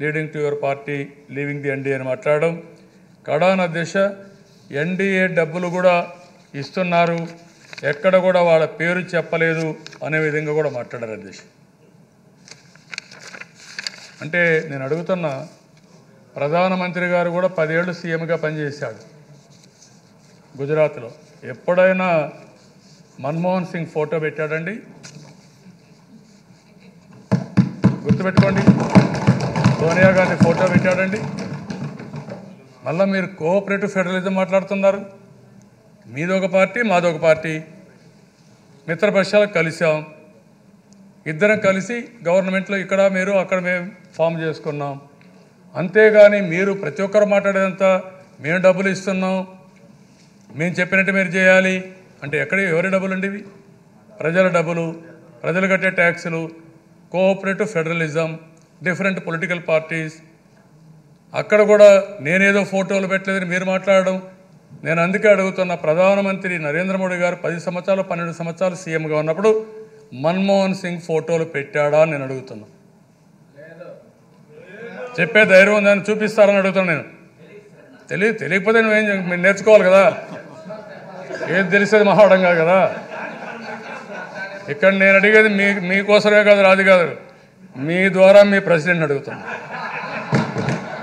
Leading to your party leaving the NDA అని మాట్లాడడం. కడాన దిశ ఎన్డీఏ డబ్బులు కూడా ఇస్తున్నారు, ఎక్కడ కూడా వాళ్ళ పేరు చెప్పలేదు అనే విధంగా కూడా మాట్లాడారు అధ్యక్ష. అంటే నేను అడుగుతున్నా, ప్రధానమంత్రి గారు కూడా 10 ఏళ్ళు సీఎంగా పనిచేశాడు గుజరాత్లో. ఎప్పుడైనా మన్మోహన్ సింగ్ ఫోటో పెట్టాడండి? గుర్తుపెట్టుకోండి, సోనియా గాంధీ ఫోటో పెట్టాడండి? మళ్ళీ మీరు కోఆపరేటివ్ ఫెడరలిజం మాట్లాడుతున్నారు. మీదొక పార్టీ, మాదొక పార్టీ, మిత్రపక్షాలకు కలిసాం, ఇద్దరం కలిసి గవర్నమెంట్లో ఇక్కడ మీరు అక్కడ మేము ఫామ్ చేసుకున్నాం. అంతేగాని మీరు ప్రతి ఒక్కరు మాట్లాడేదంతా మేము డబ్బులు ఇస్తున్నాం, మేము చెప్పినట్టు మీరు చేయాలి అంటే ఎవరి డబ్బులు అండి ఇవి? ప్రజల డబ్బులు, ప్రజలు కట్టే ట్యాక్సులు, cooperative federalism, different political parties. అక్కడ కూడా నేనేదో ఫోటోలు పెట్టలేదని మీరు మాట్లాడడం. నేను అందుకే అడుగుతున్న, ప్రధానమంత్రి నరేంద్ర మోడీ గారు 10 సంవత్సరాలు 12 సంవత్సరాలు సీఎంగా ఉన్నప్పుడు మన్మోహన్ సింగ్ ఫోటోలు పెట్టాడా అని నేను అడుగుతున్నా. చెప్పే ధైర్యం ఉందని చూపిస్తారని అడుగుతున్నా నేను. తెలియకపోతే మీరు నేర్చుకోవాలి కదా, ఏది తెలిసేది మహావడం కాదు కదా. ఇక్కడ నేను అడిగేది మీకోసమే కాదు, రాజు కాదు, మీ ద్వారా మీ ప్రెసిడెంట్ అడుగుతున్నా.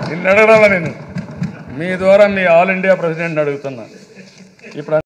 నిన్ను అడగడాలా నేను, మీ ద్వారా మీ ఆల్ ఇండియా ప్రెసిడెంట్ అడుగుతున్నా. ఇప్పుడు